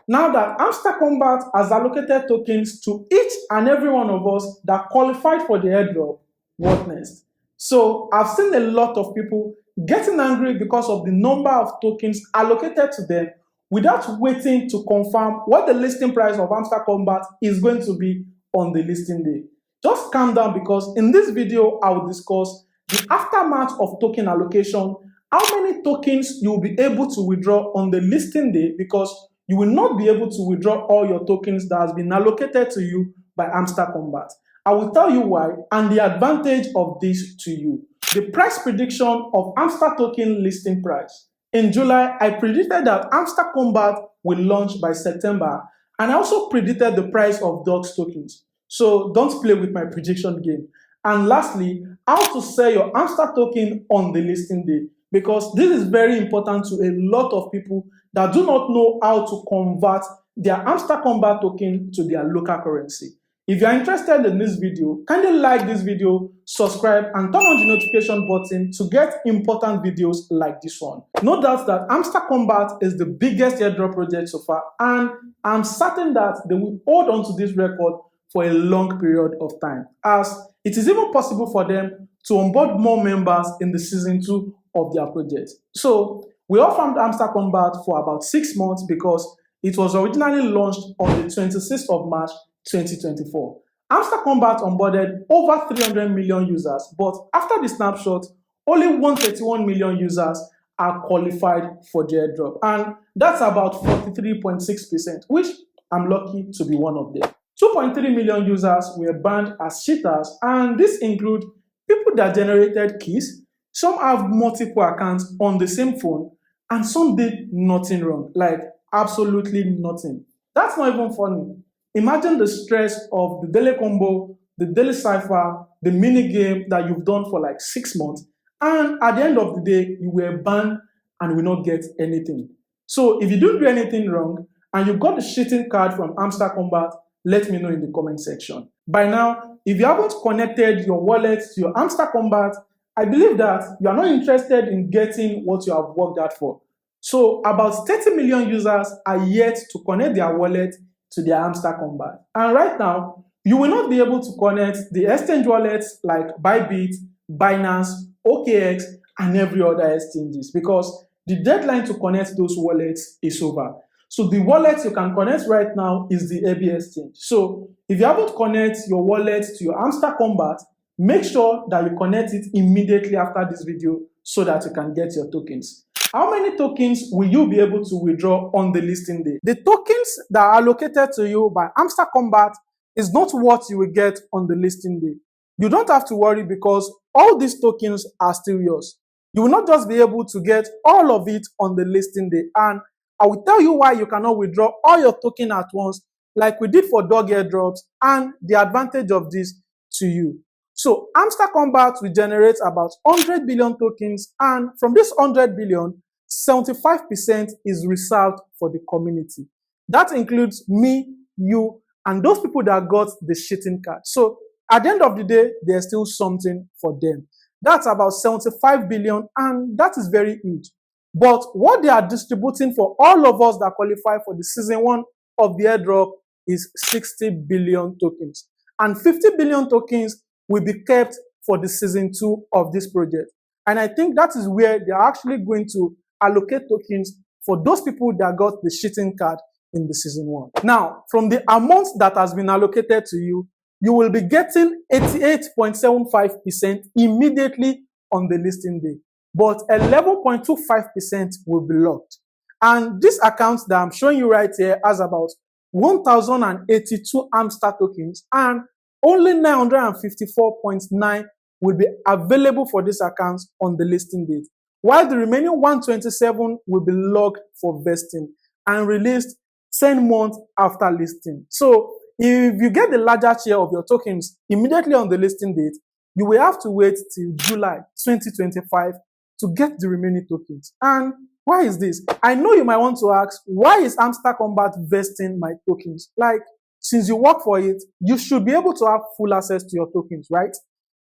Now that HAMSTER Kombat has allocated tokens to each and every one of us that qualified for the airdrop, what next? So I've seen a lot of people getting angry because of the number of tokens allocated to them without waiting to confirm what the listing price of HAMSTER Kombat is going to be on the listing day. Just calm down, because in this video I will discuss the aftermath of token allocation, how many tokens you will be able to withdraw on the listing day, because you will not be able to withdraw all your tokens that has been allocated to you by HAMSTER Kombat. I will tell you why and the advantage of this to you. The price prediction of HAMSTER token listing price. In July, I predicted that HAMSTER Kombat will launch by September, and I also predicted the price of DOGS tokens. So don't play with my prediction game. And lastly, how to sell your HAMSTER token on the listing day, because this is very important to a lot of people that do not know how to convert their HAMSTER Kombat token to their local currency. If you are interested in this video, kindly like this video, subscribe, and turn on the notification button to get important videos like this one. No doubt that HAMSTER Kombat is the biggest airdrop project so far, and I'm certain that they will hold on to this record for a long period of time, as it is even possible for them to onboard more members in the season 2 of their project. So we all farmed HAMSTER Kombat for about 6 months, because it was originally launched on the 26th of March 2024. HAMSTER Kombat onboarded over 300 million users, but after the snapshot, only 131 million users are qualified for the airdrop, and that's about 43.6%, which I'm lucky to be one of them. 2.3 million users were banned as cheaters, and this includes people that generated keys. Some have multiple accounts on the same phone, and some did nothing wrong, like absolutely nothing. That's not even funny. Imagine the stress of the daily combo, the daily cipher, the mini game that you've done for like 6 months, and at the end of the day, you were banned and will not get anything. So if you don't do anything wrong and you got the cheating card from HAMSTER Kombat, let me know in the comment section. By now, if you haven't connected your wallet to your HAMSTER Kombat, I believe that you are not interested in getting what you have worked out for. So about 30 million users are yet to connect their wallet to their HAMSTER Kombat. And right now, you will not be able to connect the exchange wallets like Bybit, Binance, OKX, and every other exchanges, because the deadline to connect those wallets is over. So the wallet you can connect right now is the AB exchange. So if you haven't connected your wallet to your HAMSTER Kombat, make sure that you connect it immediately after this video so that you can get your tokens. How many tokens will you be able to withdraw on the listing day? The tokens that are allocated to you by HAMSTER Kombat is not what you will get on the listing day. You don't have to worry, because all these tokens are still yours. You will not just be able to get all of it on the listing day, and I will tell you why you cannot withdraw all your token at once like we did for dog airdrops, and the advantage of this to you. So HAMSTER Kombat will generate about 100 billion tokens, and from this 100 billion, 75% is reserved for the community. That includes me, you, and those people that got the cheating card. So at the end of the day, there's still something for them. That's about 75 billion, and that is very huge. But what they are distributing for all of us that qualify for the season 1 of the airdrop is 60 billion tokens. And 50 billion tokens will be kept for the season 2 of this project. And I think that is where they are actually going to allocate tokens for those people that got the cheating card in the season 1. Now, from the amount that has been allocated to you, you will be getting 88.75% immediately on the listing day, but 11.25% will be locked. And this account that I'm showing you right here has about 1,082 HAMSTER tokens, and only 954.9 will be available for this account on the listing date, while the remaining 127 will be locked for vesting and released 10 months after listing. So if you get the larger share of your tokens immediately on the listing date, you will have to wait till July 2025 to get the remaining tokens. And why is this? I know you might want to ask, why is HAMSTER Kombat vesting my tokens? Like, since you work for it, you should be able to have full access to your tokens, right?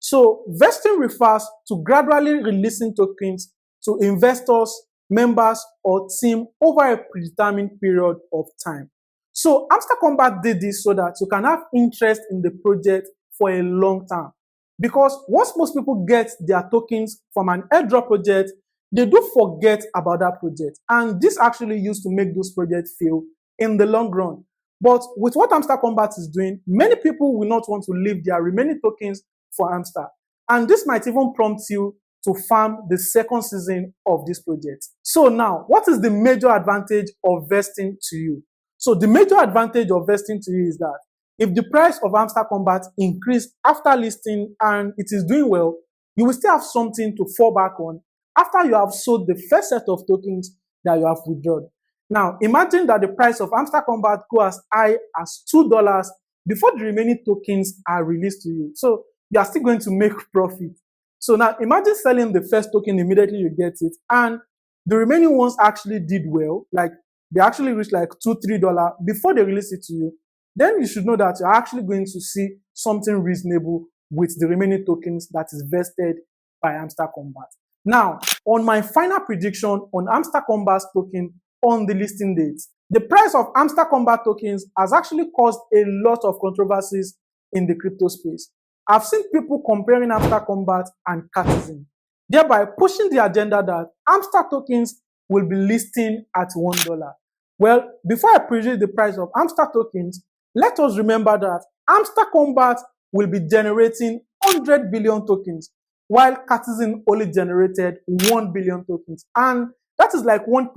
So vesting refers to gradually releasing tokens to investors members, or team over a predetermined period of time. So HAMSTER Kombat did this so that you can have interest in the project for a long time. Because once most people get their tokens from an airdrop project, they do forget about that project. And this actually used to make those projects fail in the long run. But with what HAMSTER Kombat is doing, many people will not want to leave their remaining tokens for HAMSTER. And this might even prompt you to farm the second season of this project. So now, what is the major advantage of vesting to you? So the major advantage of vesting to you is that if the price of HAMSTER Kombat increased after listing and it is doing well, you will still have something to fall back on after you have sold the first set of tokens that you have withdrawn. Now, imagine that the price of HAMSTER Kombat goes as high as $2 before the remaining tokens are released to you. So you are still going to make profit. So now imagine selling the first token immediately you get it, and the remaining ones actually did well, like they actually reached like $2, $3 before they release it to you. Then you should know that you're actually going to see something reasonable with the remaining tokens that is vested by HAMSTER Kombat. Now, on my final prediction on HAMSTER Kombat's token on the listing date, the price of HAMSTER Kombat tokens has actually caused a lot of controversies in the crypto space. I've seen people comparing HAMSTER Kombat and Catizin, thereby pushing the agenda that HAMSTER tokens will be listing at $1. Well, before I predict the price of HAMSTER tokens, let us remember that HAMSTER Kombat will be generating 100 billion tokens, while Catizin only generated 1 billion tokens. And that is like 1%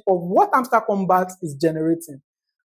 of what HAMSTER Kombat is generating.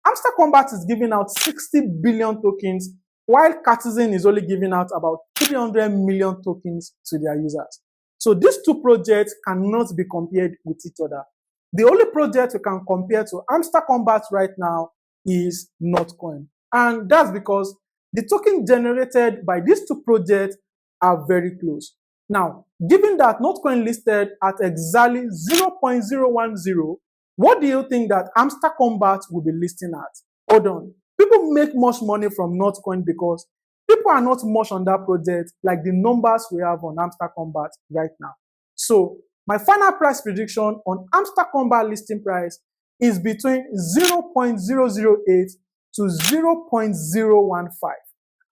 HAMSTER Kombat is giving out 60 billion tokens, while Catizin is only giving out about 300 million tokens to their users. So these two projects cannot be compared with each other. The only project you can compare to HAMSTER Kombat right now is Notcoin. And that's because the token generated by these two projects are very close. Now, given that Notcoin listed at exactly 0.010, what do you think that HAMSTER Kombat will be listing at? Hold on. People make much money from Notcoin because people are not much on that project like the numbers we have on HAMSTER Kombat right now. So, my final price prediction on HAMSTER Kombat listing price is between 0.008 to 0.015.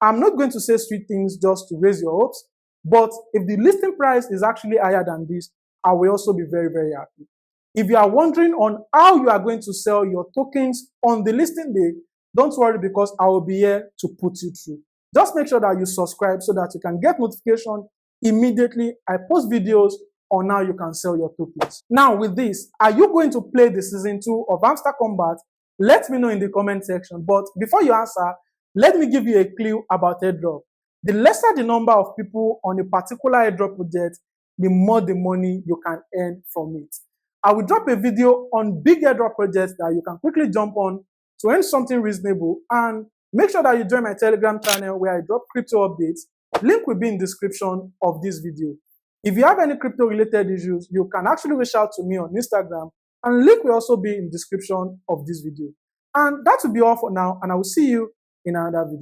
I'm not going to say sweet things just to raise your hopes, but if the listing price is actually higher than this, I will also be very, very happy. If you are wondering on how you are going to sell your tokens on the listing day, don't worry because I will be here to put you through. Just make sure that you subscribe so that you can get notification immediately I post videos on how you can sell your tokens. Now with this, are you going to play the season 2 of HAMSTER Kombat? Let me know in the comment section. But before you answer, let me give you a clue about Airdrop. The lesser the number of people on a particular Airdrop project, the more the money you can earn from it. I will drop a video on big Airdrop projects that you can quickly jump on to earn something reasonable, and make sure that you join my Telegram channel where I drop crypto updates. Link will be in the description of this video. If you have any crypto related issues, you can actually reach out to me on Instagram, and link will also be in the description of this video. And that will be all for now, and I will see you in another video.